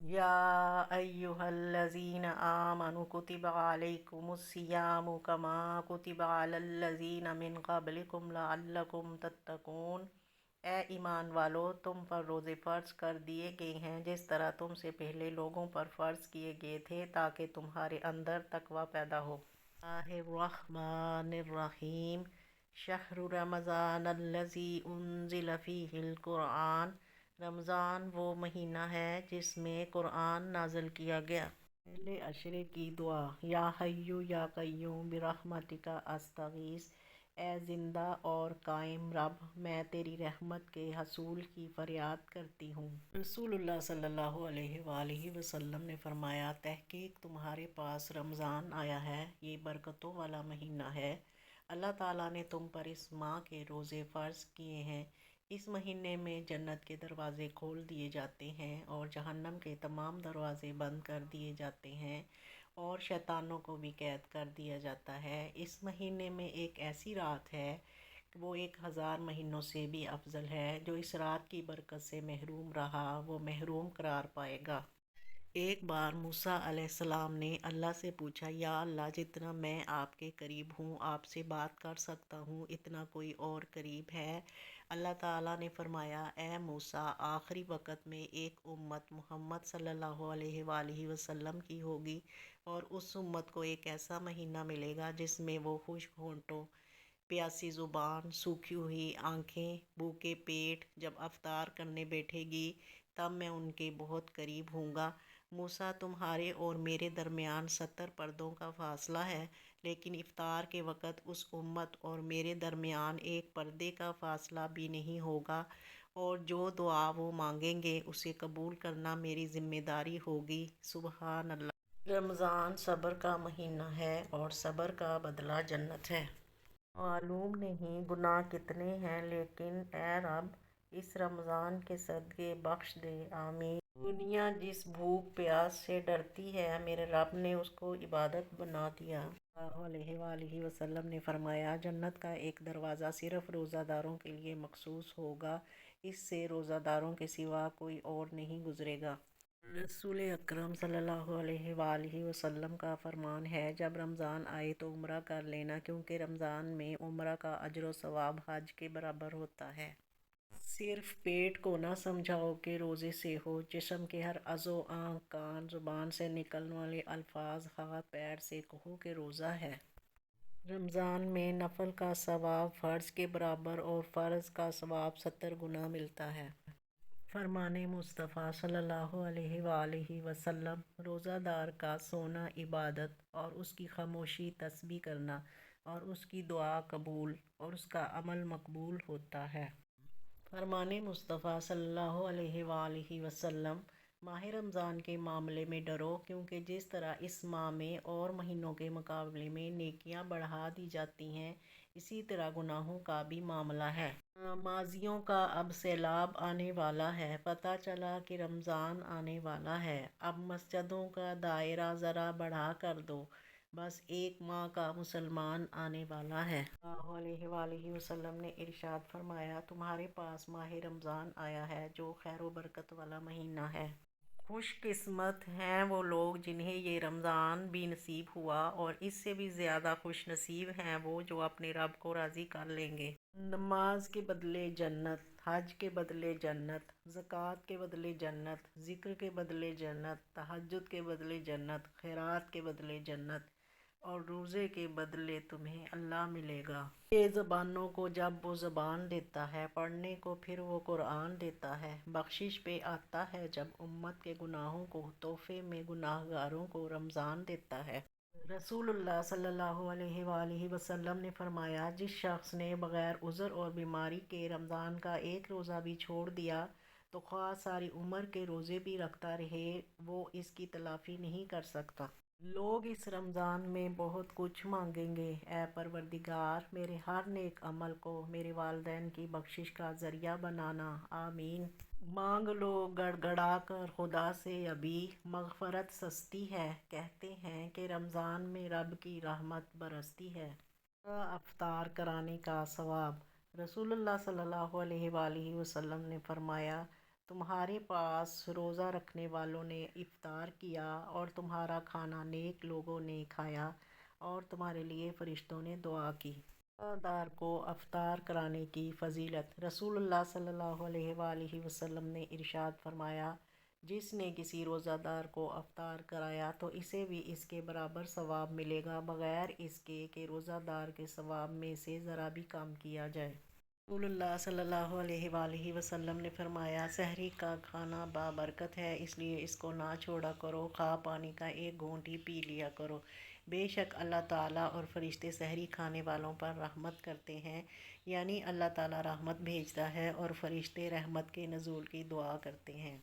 या अय्युहल्लज़ीना आमनु कुतिबा अलैकुमुस्सियामु कमा कुतिबा अलल्लज़ीना मिन क़ब्लिकुम लअल्लकुम तत्तकून। ए ईमान वालो, तुम पर रोज़े फ़र्ज कर दिए गए हैं जिस तरह तुमसे पहले लोगों पर फ़र्ज किए गए थे, ताकि तुम्हारे अंदर तकवा पैदा हो। रहमानिर्रहीम। शहरु रमज़ानल्लज़ी उन्ज़िल फ़ीहिल क़ुरआन। रमज़ान वो महीना है जिसमें कुरान नाज़िल किया गया। पहले अशरे की दुआ। या हय्यु या कय्यूम बिरहमतिका अस्तगीस। ए ज़िंदा और कायम रब, मैं तेरी रहमत के हसूल की फरियाद करती हूँ। रसूलुल्लाह सल्लल्लाहु अलैहि वसल्लम ने फरमाया, तहकीक तुम्हारे पास रमज़ान आया है, ये बरकतों वाला महीना है। अल्लाह ताला ने तुम पर इस माह के रोज़े फ़र्ज किए हैं। इस महीने में जन्नत के दरवाज़े खोल दिए जाते हैं और जहन्नम के तमाम दरवाज़े बंद कर दिए जाते हैं और शैतानों को भी कैद कर दिया जाता है। इस महीने में एक ऐसी रात है, वो 1000 महीनों से भी अफजल है। जो इस रात की बरकत से महरूम रहा, वो महरूम करार पाएगा। एक बार मूसा अलैहिस्सलाम ने अल्लाह से पूछा, या अल्लाह, जितना मैं आपके करीब हूँ, आपसे बात कर सकता हूँ, इतना कोई और करीब है? अल्लाह ताला ने फरमाया, ए मूसा, आखिरी वक़्त में एक उम्मत मोहम्मद सल्लल्लाहु अलैहि वसल्लम की होगी और उस उम्मत को एक ऐसा महीना मिलेगा जिसमें वो खुश्क होंठों, प्यासी ज़ुबान, सूखी हुई आँखें, भूखे पेट जब अफ्तार करने बैठेगी, तब मैं उनके बहुत करीब हूँगा। मूसा, तुम्हारे और मेरे दरमियान 70 पर्दों का फासला है, लेकिन इफ्तार के वक़्त उस उम्मत और मेरे दरमियान एक पर्दे का फासला भी नहीं होगा, और जो दुआ वो मांगेंगे उसे कबूल करना मेरी ज़िम्मेदारी होगी। सुबहान अल्लाह। रमज़ान सब्र का महीना है और सब्र का बदला जन्नत है। मालूम नहीं गुनाह कितने हैं, लेकिन ए रब, इस रमज़ान के सदक़े बख्श दे, आमीन। दुनिया जिस भूख प्यास से डरती है, मेरे रब ने उसको इबादत बना दिया। सल्लल्लाहु अलैहि वसल्लम ने फरमाया, जन्नत का एक दरवाज़ा सिर्फ़ रोज़ादारों के लिए मखसूस होगा, इससे रोज़ादारों के सिवा कोई और नहीं गुज़रेगा। रसूल अकरम सल्लल्लाहु अलैहि वसल्लम का फरमान है, जब रमज़ान आए तो उम्रा कर लेना, क्योंकि रमज़ान में उम्रा का अजर व सवाब हज के बराबर होता है। सिर्फ पेट को ना समझाओ कि रोज़े से हो, जिस्म के हर अज़ो, आँख, कान, ज़ुबान से निकलने वाले अल्फाज, हाथ पैर से कहो कि रोज़ा है। रमज़ान में नफल का सवाब फ़र्ज़ के बराबर और फ़र्ज़ का सवाब 70 गुना मिलता है। फरमाने मुस्तफ़ा सल्लल्लाहु अलैहि वसल्लम, रोज़ादार का सोना इबादत और उसकी खामोशी तस्बीह करना और उसकी दुआ कबूल और उसका अमल मकबूल होता है। फरमाने मुस्तफ़ा सल्लल्लाहु अलैहि वसल्लम, माह रमज़ान के मामले में डरो, क्योंकि जिस तरह इस माह में और महीनों के मुकाबले में नेकियां बढ़ा दी जाती हैं, इसी तरह गुनाहों का भी मामला है। नमाजियों का अब सैलाब आने वाला है। पता चला कि रमज़ान आने वाला है। अब मस्जिदों का दायरा ज़रा बढ़ा कर दो, बस एक माह का मुसलमान आने वाला है। सल्लल्लाहु अलैहि वसल्लम ने इरशाद फरमाया, तुम्हारे पास माह रमज़ान आया है, जो खैर व बरकत वाला महीना है। खुशकिस्मत हैं वो लोग जिन्हें ये रमज़ान भी नसीब हुआ, और इससे भी ज़्यादा खुश नसीब हैं वो जो अपने रब को राज़ी कर लेंगे। नमाज के बदले जन्नत, हज के बदले जन्नत, ज़कात के बदले जन्नत, ज़िक्र के बदले जन्नत, तहज्जुद के बदले जन्नत, खैरात के बदले जन्नत, और रोज़े के बदले तुम्हें अल्लाह मिलेगा। ये ज़बानों को जब वो ज़बान देता है पढ़ने को, फिर वो कुरान देता है। बख्शिश पे आता है जब उम्मत के गुनाहों को तोहफे में गुनाहगारों को रमज़ान देता है। रसूलुल्लाह सल्लल्लाहु अलैहि वसल्लम ने फरमाया, जिस शख्स ने बग़ैर उज़र और बीमारी के रमज़ान का एक रोज़ा भी छोड़ दिया, तो ख्वाह सारी उम्र के रोज़े भी रखता रहे, वो इसकी तलाफ़ी नहीं कर सकता। लोग इस रमज़ान में बहुत कुछ मांगेंगे। ए परवरदिगार, मेरे हर नेक अमल को मेरे वालिदैन की बख्शिश का ज़रिया बनाना, आमीन। मांग लो गड़गड़ा कर खुदा से, अभी मग़फ़रत सस्ती है। कहते हैं कि रमज़ान में रब की रहमत बरसती है। अफ्तार कराने का सवाब। रसूलुल्लाह सल्लल्लाहु अलैहि वसल्लम ने फरमाया, تمہارے پاس روزہ رکھنے والوں نے افطار کیا اور تمہارا کھانا نیک لوگوں نے کھایا اور تمہارے لیے فرشتوں نے دعا کی۔ روزہ دار کو افطار کرانے کی فضیلت۔ رسول اللہ صلی اللہ علیہ وآلہ وسلم نے ارشاد فرمایا، جس نے کسی روزہ دار کو افطار کرایا تو اسے بھی اس کے برابر ثواب ملے گا، بغیر اس کے کہ روزہ دار کے ثواب میں سے ذرا بھی کم کیا جائے۔ رسول اللہ صلی اللہ علیہ وآلہ وسلم نے فرمایا، سحری کا کھانا بابرکت ہے، اس لیے اس کو نہ چھوڑا کرو، خواہ پانی کا ایک گھونٹ ہی پی لیا کرو۔ بے شک اللہ تعالیٰ اور فرشتے سحری کھانے والوں پر رحمت کرتے ہیں، یعنی اللہ تعالیٰ رحمت بھیجتا ہے اور فرشتے رحمت کے نزول کی دعا کرتے ہیں۔